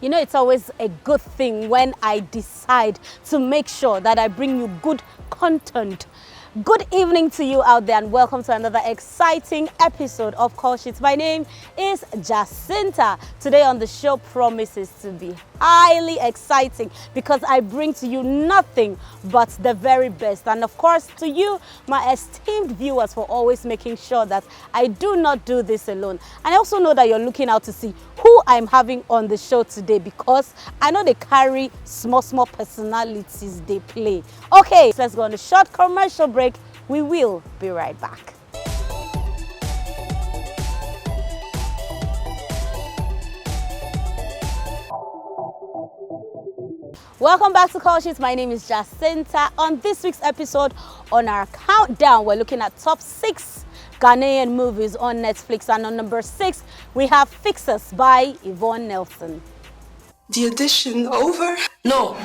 You know, it's always a good thing when I decide to make sure that I bring you good content. Good evening to you out there and welcome to another exciting episode of Call Sheets. My name is Jacinta. Today on the show promises to be highly exciting because I bring to you nothing but the very best. And of course to you, my esteemed viewers, for always making sure that I do not do this alone. And I also know that you're looking out to see who I'm having on the show today because I know they carry small personalities they play. Okay, so let's go on a short commercial break. We will be right back. Welcome back to Call Sheets. My name is Jacinta. On this week's episode, on our countdown, we're looking at top 6 Ghanaian movies on Netflix. And on number 6, we have Fixers by Yvonne Nelson. The audition over? No,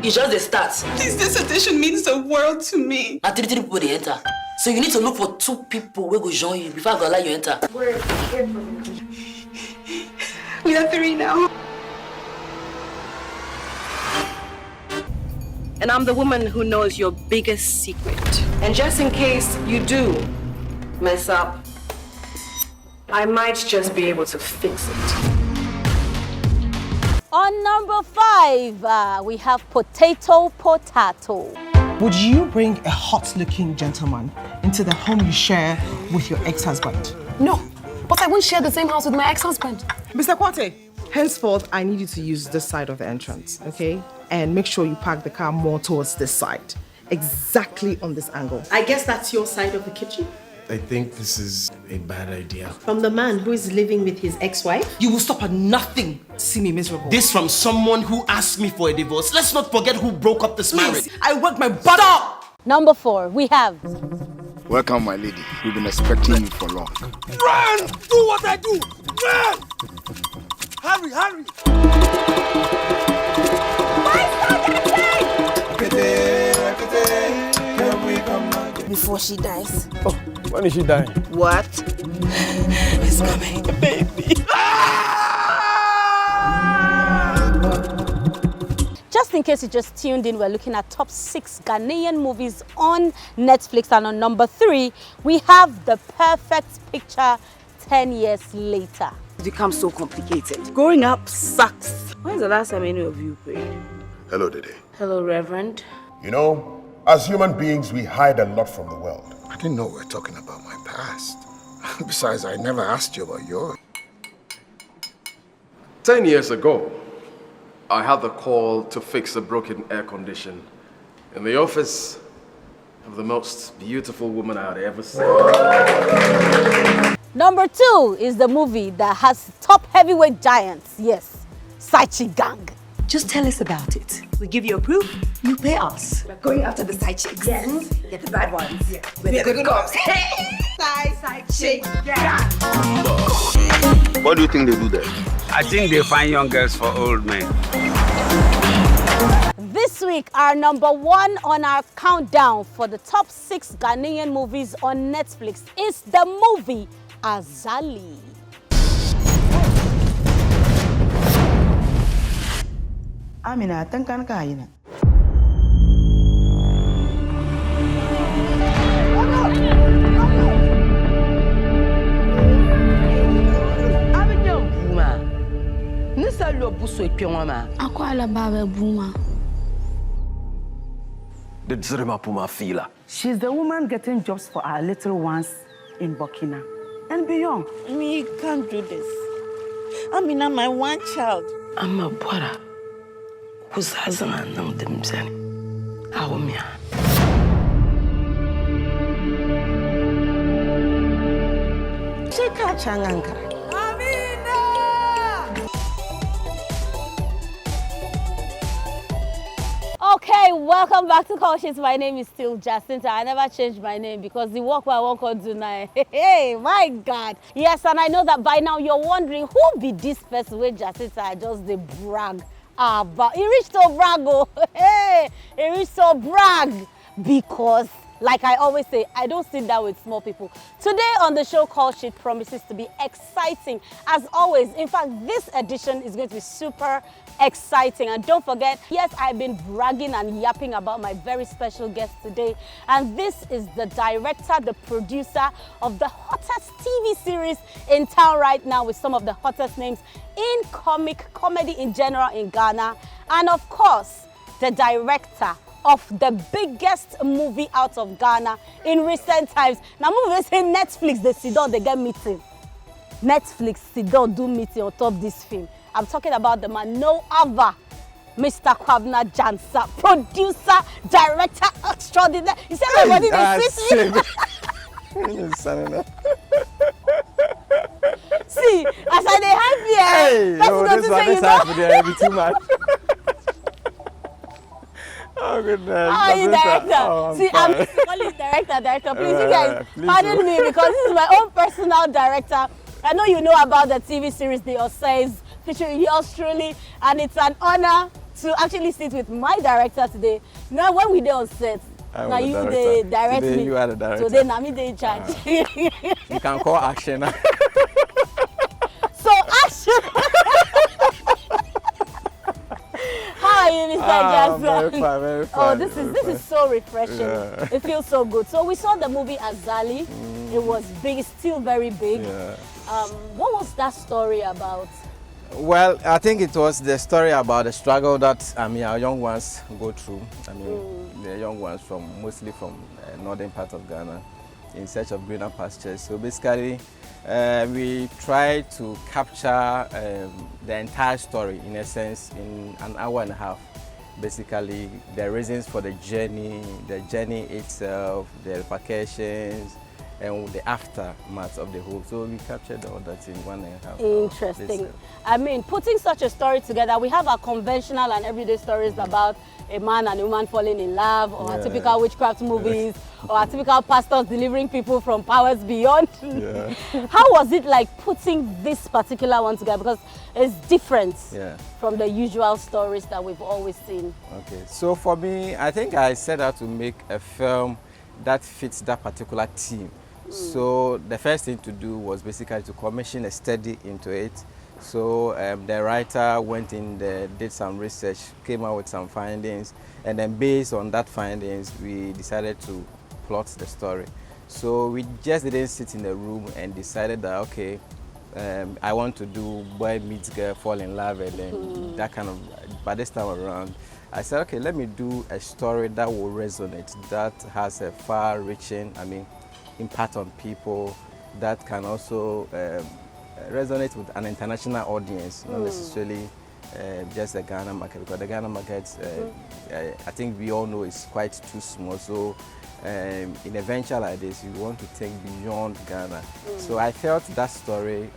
it's just the start. Please, this audition means the world to me. Now 3 people they enter. So you need to look for 2 people who go join you before I go let you enter. We are 3 now. And I'm the woman who knows your biggest secret. And just in case you do mess up, I might just be able to fix it. On number 5, we have Potato. Would you bring a hot-looking gentleman into the home you share with your ex-husband? No, but I won't share the same house with my ex-husband. Mr. Kwate, henceforth, I need you to use this side of the entrance, okay? And make sure you park the car more towards this side, exactly on this angle. I guess that's your side of the kitchen? I think this is a bad idea. From the man who is living with his ex-wife? You will stop at nothing to see me miserable. This from someone who asked me for a divorce. Let's not forget who broke up this marriage. I worked my butt off! Number 4, we have... Welcome, my lady. We've been expecting you for long. Run! Do what I do! Run! Hurry! Before she dies. Oh, when is she dying? What? Who's coming? Baby. Just in case you just tuned in, we're looking at top 6 Ghanaian movies on Netflix. And on number 3, we have The Perfect Picture 10 years later. It's become so complicated. Growing up sucks. When's the last time any of you prayed? Hello, Dede. Hello, Reverend. You know, as human beings, we hide a lot from the world. I didn't know we were talking about my past. Besides, I never asked you about yours. 10 years ago, I had the call to fix a broken air condition in the office of the most beautiful woman I had ever seen. Number 2 is the movie that has top heavyweight giants. Yes, Saichi Gang. Just tell us about it. We give you a proof, you pay us. We're going after the side chicks. Yes. Get the bad ones. Yeah. We're the good cops. Side chick. Yeah. What do you think they do there? I think they find young girls for old men. This week, our number 1 on our countdown for the top 6 Ghanaian movies on Netflix is the movie Azali. Amina, tangkan kaina. Ako ala baba buma. The Zrima Puma Fila. She's the woman getting jobs for our little ones in Burkina and beyond. Me can't do this. Amina, my one child. I'm a brother. Who's hasn't known themselves? How me? She can't change. Okay, welcome back to Call Sheets. My name is still Jacinta. I never changed my name because the work I work on tonight. Hey, my God. Yes, and I know that by now you're wondering who be this person with Jacinta just the brag. But he reached to brag. Hey, he reached to brag because Like I always say, I don't sit down with small people. Today on the show Call Sheet promises to be exciting as always. In fact, this edition is going to be super exciting. And don't forget, yes, I've been bragging and yapping about my very special guest today. And this is the director, the producer of the hottest TV series in town right now with some of the hottest names in comedy in general in Ghana. And of course, the director of the biggest movie out of Ghana in recent times. Now, movie say Netflix, they sit down, they get meeting. Netflix sit down, do meeting on top of this film. I'm talking about the man, no other, Mr. KWABENA GYANSAH, producer, director extraordinaire. You said everybody they sit me. See, as I dey hype here, hey, no, this one is happening there, be too much. Oh goodness. How are you, director? Oh, see, fine. I'm calling director. Please, you guys, pardon me because this is my own personal director. I know you know about the TV series The Ossays, featuring yours truly, and it's an honor to actually sit with my director today. Now, when we dey on set, now you dey direct today me. You are the director. Today, now me dey in charge. You can call action. So action. How are you, Mr. GYANSAH? Very fine, very fine. Oh, this is so refreshing. Yeah. It feels so good. So we saw the movie Azali. It was big, it's still very big. Yeah. What was that story about? Well, I think it was the story about the struggle that our young ones go through. The young ones mostly from northern part of Ghana in search of greener pastures. So basically, we try to capture the entire story, in a sense, in an hour and a half. Basically, the reasons for the journey itself, the repercussions, and the aftermath of the whole. So we captured all that in 1.5 hours. Interesting. I mean, putting such a story together, we have our conventional and everyday stories about a man and a woman falling in love, or our typical witchcraft movies, or our typical pastors delivering people from powers beyond. Yeah. How was it like putting this particular one together? Because it's different from the usual stories that we've always seen. Okay, so for me, I think I set out to make a film that fits that particular theme. So the first thing to do was basically to commission a study into it. So the writer went in there, did some research, came out with some findings, and then based on that findings, we decided to plot the story. So we just didn't sit in a room and decided that, okay, I want to do boy meets girl, fall in love, and then that kind of, by this time around, I said, okay, let me do a story that will resonate, that has a far-reaching, impact on people, that can also resonate with an international audience, not necessarily just the Ghana market, because the Ghana market, I think we all know, is quite too small. So in a venture like this, you want to think beyond Ghana. So I felt that story,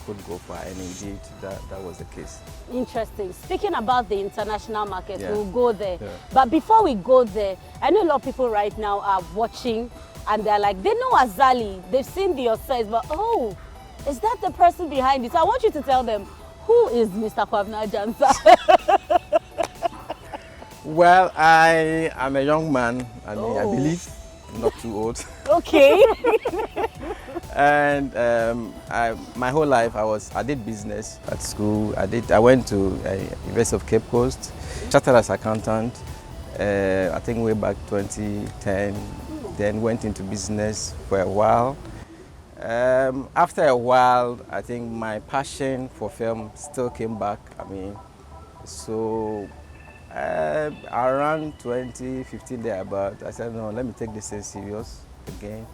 could go far, and indeed that was the case. Interesting. Speaking about the international market, we'll go there. Yeah. But before we go there, I know a lot of people right now are watching, and they're like, they know Azali, they've seen the Ossays, but oh, is that the person behind it? So I want you to tell them, who is Mr. KWABENA GYANSAH? Well, I am a young man, I believe, not too old. Okay. And my whole life, I did business at school. I went to University of Cape Coast, started as accountant, I think way back 2010. Then went into business for a while. After a while, I think my passion for film still came back. So around 2015 thereabout, I said, no, let me take this thing serious again.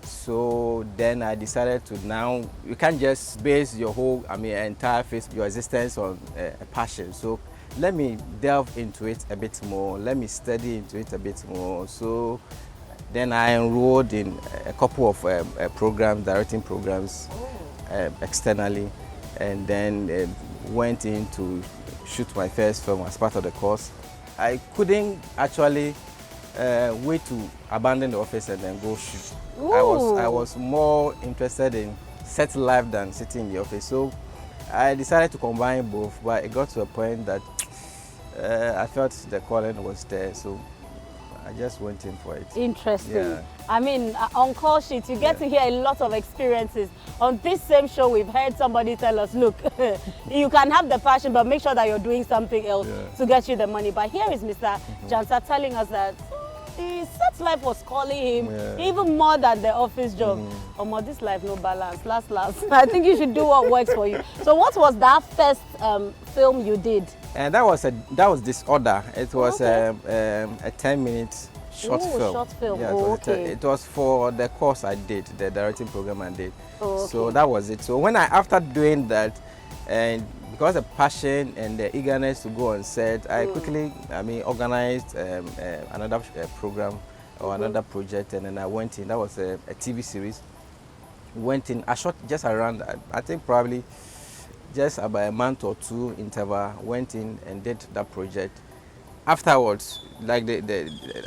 So then I decided to now, you can't just base your whole, entire face, your existence on a passion. So let me delve into it a bit more. Let me study into it a bit more. So then I enrolled in a couple of programs, directing programs externally, and then went in to shoot my first film as part of the course. I couldn't actually wait to abandon the office and then go shoot. I was more interested in set life than sitting in the office. So I decided to combine both, but it got to a point that I felt the calling was there. So I just went in for it. Interesting. Yeah. I mean, on Call Sheet, you get to hear a lot of experiences. On this same show, we've heard somebody tell us, look, you can have the passion, but make sure that you're doing something else to get you the money. But here is Mr. GYANSAH telling us that the set life was calling him even more than the office job. This life no balance. Last. I think you should do what works for you. So what was that first film you did? And that was Disorder. It was a 10-minute short film. Short film. Yeah, it was for the course I did, the directing program I did. So that was it. So after doing that, and because the passion and the eagerness to go on set, I quickly, organized another program or another project, and then I went in. That was a TV series. Went in. I shot just around, I think probably just about a month or two interval. Went in and did that project. Afterwards, like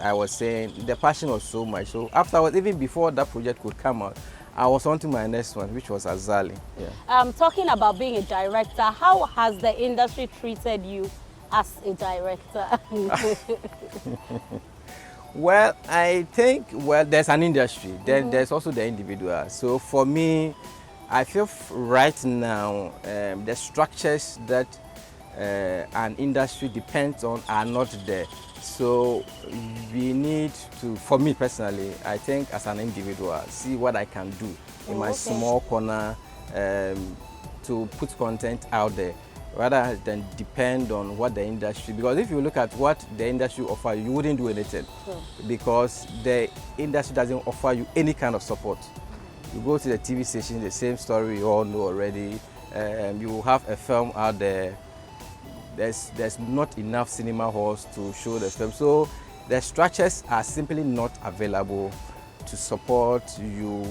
I was saying, the passion was so much. So afterwards, even before that project could come out, I was on to my next one, which was Azali. Yeah. Talking about being a director, how has the industry treated you as a director? Well, I think, there's an industry, then there's also the individual. So for me, I feel right now, the structures that an industry depends on are not there. So we need to, for me personally, I think as an individual, see what I can do in my small corner to put content out there, rather than depend on what the industry, because if you look at what the industry offers, you wouldn't do anything, because the industry doesn't offer you any kind of support. You go to the TV station, the same story you all know already, you have a film out there, there's not enough cinema halls to show the film. So the structures are simply not available to support you.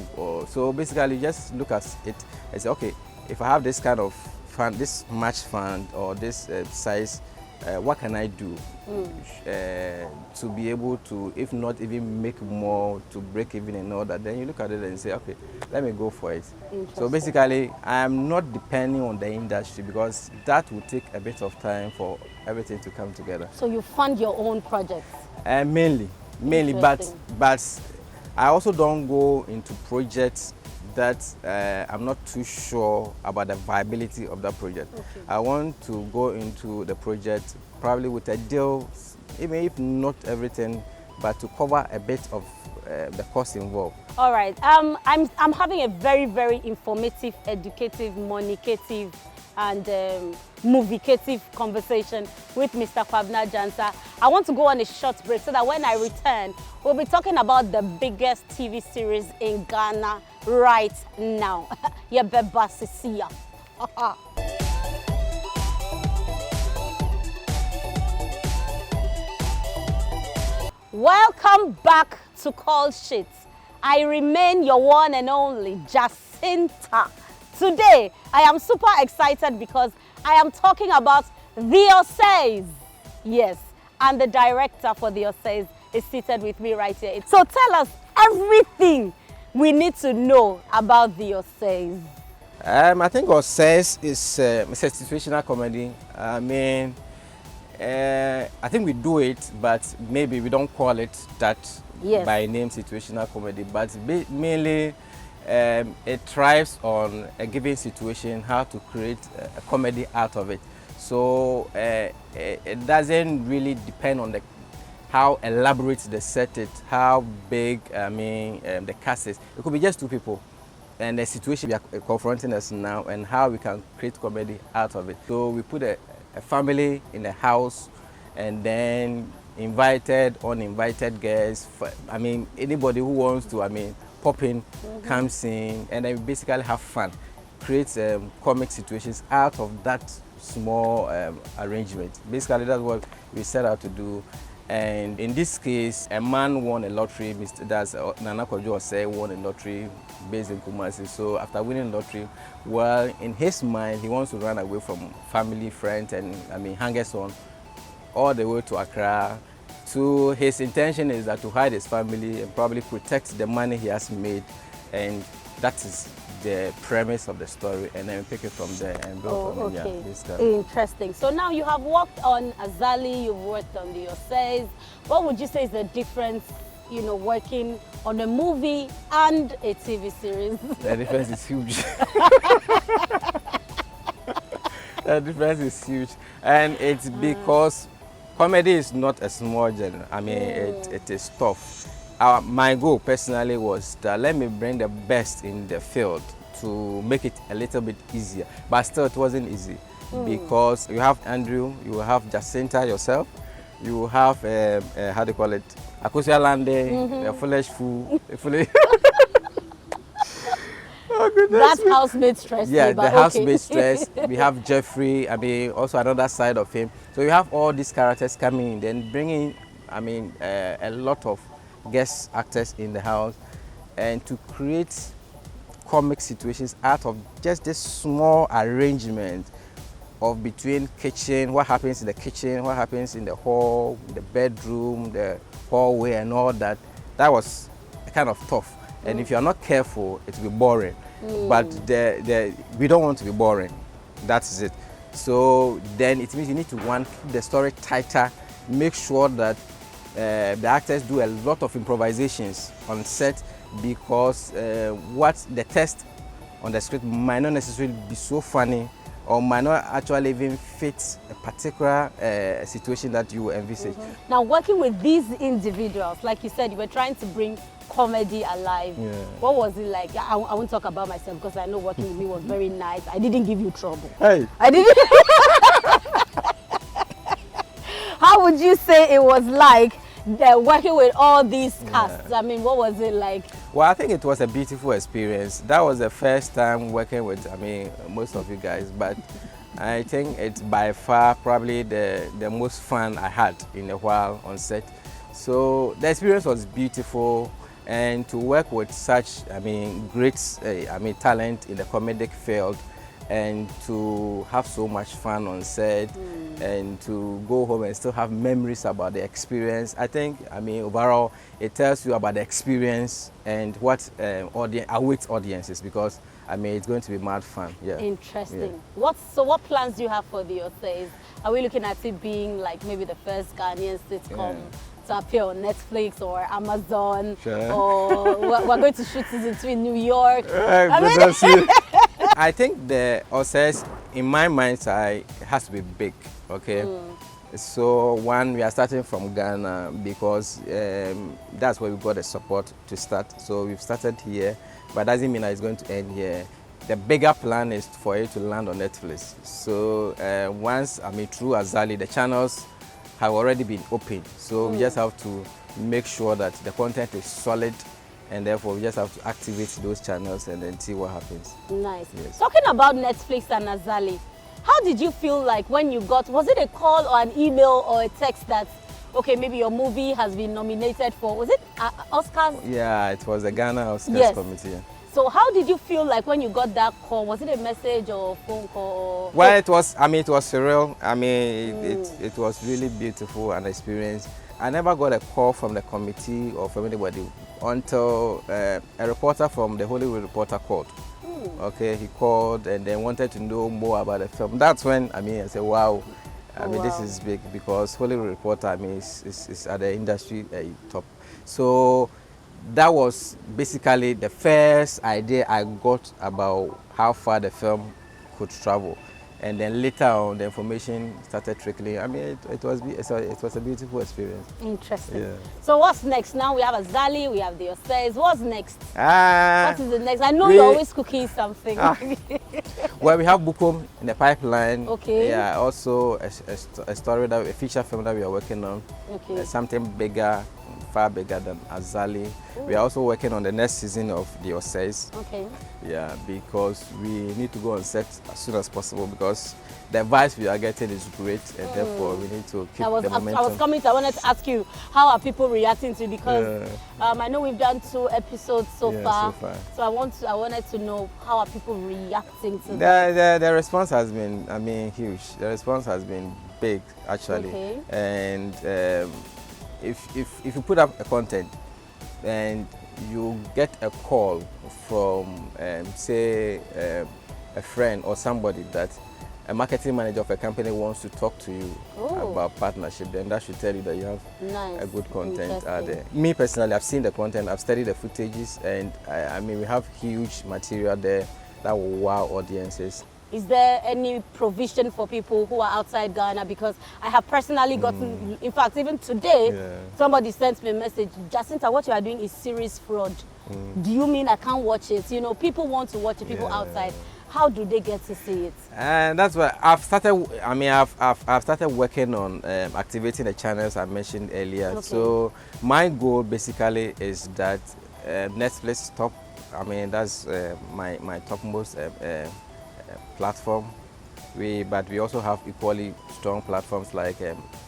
So basically, just look at it and say, okay, if I have this kind of fund, this much fund or this size, what can I do to be able to, if not even make more, to break even and all that? Then you look at it and say, okay, let me go for it. So basically, I'm not depending on the industry, because that will take a bit of time for everything to come together. So you fund your own projects? Mainly, but I also don't go into projects that I'm not too sure about the viability of that project. I want to go into the project probably with a deal, even if not everything, but to cover a bit of the cost involved. All right, I'm having a very, very informative, educative, monicative, and movie-cative conversation with Mr. KWABENA GYANSAH. I want to go on a short break so that when I return, we'll be talking about the biggest TV series in Ghana right now. Yebeba Sisia. Welcome back to Call Sheet. I remain your one and only Jacinta. Today, I am super excited because I am talking about The Osays. Yes, and the director for The Osays is seated with me right here. So tell us everything we need to know about The Osays. I think Osays is a situational comedy. I think we do it, but maybe we don't call it that by name, situational comedy. But mainly, it thrives on a given situation, how to create a comedy out of it. So it doesn't really depend on how elaborate the set is, how big the cast is. It could be just two people, and the situation we are confronting us now, and how we can create comedy out of it. So we put a family in a house, and then invited, uninvited guests. Anybody who wants to, pop in, comes in, and then we basically have fun. Create comic situations out of that small arrangement. Basically, that's what we set out to do. And in this case, a man won a lottery. Nana Kojo Osei won a lottery based in Kumasi. So after winning the lottery, in his mind, he wants to run away from family, friends, and hangers on, all the way to Accra. So his intention is that to hide his family and probably protect the money he has made, and that is the premise of the story, and then pick it from there and build on it. Okay. Yeah, this kind. Interesting. So now you have worked on Azali, you've worked on the Essays. What would you say is the difference, you know, working on a movie and a TV series? The difference is huge. The difference is huge, and it's because comedy is not a small genre. I mean, it is tough. My goal personally was that let me bring the best in the field to make it a little bit easier, but still it wasn't easy because you have Andrew, you have Jacinta yourself, you have how do you call it, Akosia Lande, Foolish Fool, Oh, that's housemaid stress. Yeah, the housemaid stress. We have Jeffrey, I mean, also another side of him. So you have all these characters coming in, then bringing, I mean, a lot of guest actors in the house, and to create comic situations out of just this small arrangement of between kitchen, what happens in the kitchen, what happens in the hall, the bedroom, the hallway, and all that. That was kind of tough. And if you're not careful, it will be boring. But we don't want to be boring. That's it. So then it means you need to keep the story tighter, make sure that the actors do a lot of improvisations on set, because what the text on the script might not necessarily be so funny, or might not actually even fit a particular situation that you envisage. Now, working with these individuals, like you said, you were trying to bring comedy alive. Yeah. What was it like? I won't talk about myself because I know working with me was very nice. I didn't give you trouble. Hey. I didn't. How would you say it was like working with all these casts? I mean, what was it like? Well, I think it was a beautiful experience. That was the first time working with, I mean, most of you guys, but I think it's by far probably the most fun I had in a while on set. So the experience was beautiful, and to work with such, I mean, great, talent in the comedic field, and to have so much fun on set, and to go home and still have memories about the experience. I think, I mean, overall, it tells you about the experience and what awaits audiences, because, I mean, it's going to be mad fun. Yeah. Interesting. Yeah. What plans do you have for the Essays? Are we looking at it being like maybe the first Ghanaian sitcom to appear on Netflix or Amazon? Sure. Or we're going to shoot season 2 in New York? I think the Essays, in my mind's eye, has to be big, okay? So we are starting from Ghana because that's where we got the support to start. So we've started here, but it doesn't mean that it's going to end here. The bigger plan is for it to land on Netflix. So once, I mean, through Azali, the channels have already been opened. So we just have to make sure that the content is solid, and therefore we just have to activate those channels and then see what happens. Nice. Yes. Talking about Netflix and Azali, how did you feel like when you got, was it a call or an email or a text that, okay, maybe your movie has been nominated for, was it Oscars? Yeah, it was the Ghana Oscars committee. Yeah. So how did you feel like when you got that call? Was it a message or a phone call? Well, it was, I mean, it was surreal. I mean, it was really beautiful, an experience. I never got a call from the committee or from anybody until a reporter from the Hollywood Reporter called. Okay, he called and then wanted to know more about the film. That's when, I mean, I said, wow. I mean, this is big, because Hollywood Reporter, I mean, is at the industry top. So that was basically the first idea I got about how far the film could travel. And then later on, the information started trickling. I mean, it was a beautiful experience. Interesting. Yeah. So what's next? Now we have Azali, we have the Essays. What's next? What is the next? I know you're always cooking something. Well, we have Bukom in the pipeline. Okay. Yeah, also a story, a feature film that we are working on. Okay. Something bigger, far bigger than Azali. We are also working on the next season of the Essays. Okay. Yeah, because we need to go on set as soon as possible, because the vibes we are getting is great, and therefore we need to keep the momentum. I wanted to ask you, how are people reacting to it? Because I know we've done 2 episodes so far. So I wanted to know, how are people reacting to it? The response has been, I mean, huge. The response has been big, actually. Okay. And if you put up a content and you get a call from, say, a friend or somebody that a marketing manager of a company wants to talk to you about partnership, then that should tell you that you have a good content out there. Me personally, I've seen the content, I've studied the footages, and I mean, we have huge material there that will wow audiences. Is there any provision for people who are outside Ghana? Because I have personally gotten, in fact, even today, somebody sent me a message, Jacinta, what you are doing is serious fraud. Do you mean I can't watch it? You know, people want to watch it, people outside. How do they get to see it? And that's why I've started. I mean, I've started working on activating the channels I mentioned earlier. Okay. So my goal basically is that Netflix top. I mean, that's my topmost platform. But we also have equally strong platforms like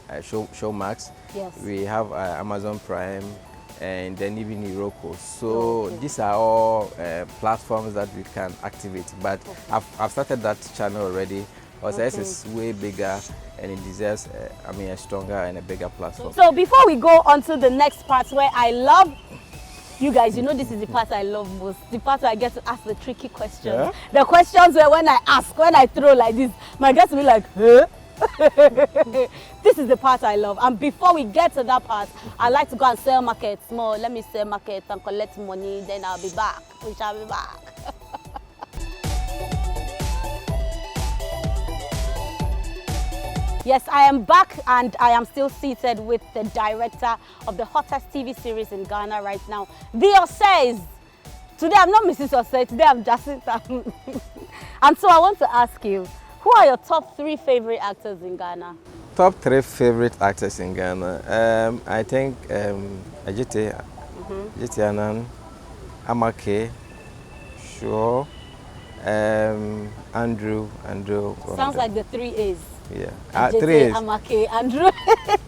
Showmax. Yes. We have Amazon Prime. And then even Iroko. So these are all platforms that we can activate. But I've started that channel already. OSS is way bigger and it deserves, I mean, a stronger and a bigger platform. So before we go on to the next part where I love, you guys, you know this is the part I love most. The part where I get to ask the tricky questions. Yeah? The questions where when I throw like this, my guests will be like, huh? This is the part I love. And before we get to that part, I like to go and sell markets more. Let me sell markets and collect money, then I'll be back. We shall be back. Yes, I am back and I am still seated with the director of the hottest TV series in Ghana right now, The Osays. Today I'm not Mrs. Osei, today I'm Jacinta. And so I want to ask you, who are your top 3 favorite actors in Ghana? Top 3 favorite actors in Ghana. I think Ajite Anan, Amake, sure, Andrew. Sounds like the 3 A's. Yeah, Ajite, 3 A's. Amake, Andrew.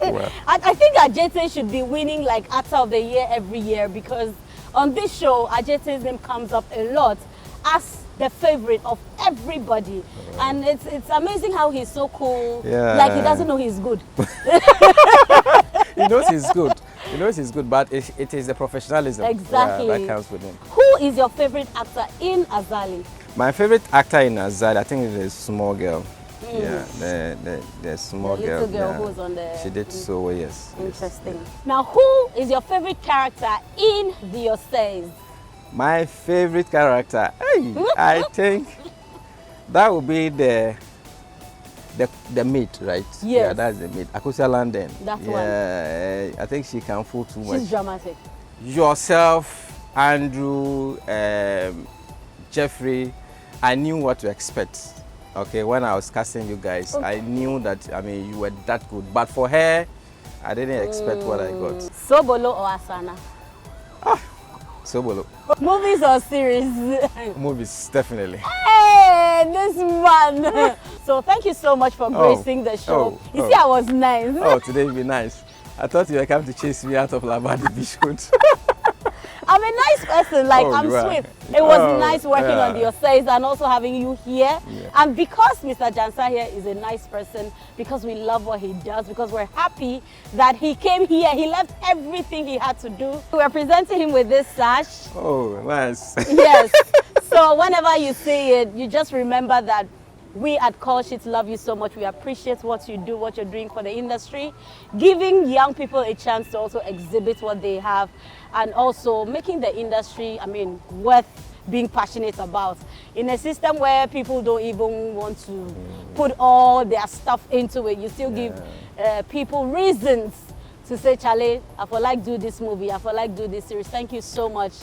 Well. I think Ajite should be winning like Actor of the Year every year because on this show, Ajite's name comes up a lot as the favorite of everybody, and it's amazing how he's so cool. Yeah. Like he doesn't know he's good. He knows he's good. He knows he's good, but it is the professionalism that comes with him. Who is your favorite actor in Azali? My favorite actor in Azali, I think it is Small Girl. Yeah, the small girl. Little girl who's on the. She did so well, yes. Interesting. Yes. Now, who is your favorite character in The Osays? My favorite character, I think that would be the maid, right? Yes. Yeah, that's the maid. Akusia London. That's one. Yeah, I think she can fool too much. She's dramatic. Yourself, Andrew, Jeffrey, I knew what to expect. Okay, when I was casting you guys, I knew that, I mean, you were that good. But for her, I didn't expect what I got. Sobolo or Asana? Sobolo. Movies or series? Movies, definitely. Hey, this man. So thank you so much for gracing the show. You see, I was nice. Today will be nice. I thought you were coming to chase me out of Labadi Beach. I'm a nice person, like I'm sweet. It was nice working on The Osays and also having you here. Yeah. And because Mr. GYANSAH here is a nice person, because we love what he does, because we're happy that he came here, he left everything he had to do. We're presenting him with this sash. Oh, nice. Yes. So whenever you see it, you just remember that we at Call Sheets love you so much. We appreciate what you do, what you're doing for the industry, giving young people a chance to also exhibit what they have, and also making the industry, I mean, worth being passionate about. In a system where people don't even want to put all their stuff into it, you still give people reasons to say, Charlie, I feel like do this movie, I feel like do this series. Thank you so much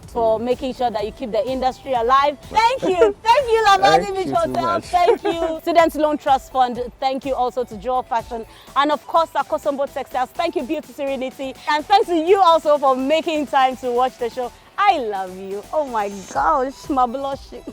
for making sure that you keep the industry alive. Thank you. Thank you, Labadi Beach Hotel. Thank you, Student Loan Trust Fund. Thank you also to Joel Fashion. And of course, Akosombo Textiles. Thank you, Beauty Serenity. And thanks to you also for making time to watch the show. I love you. Oh my gosh, my blushing.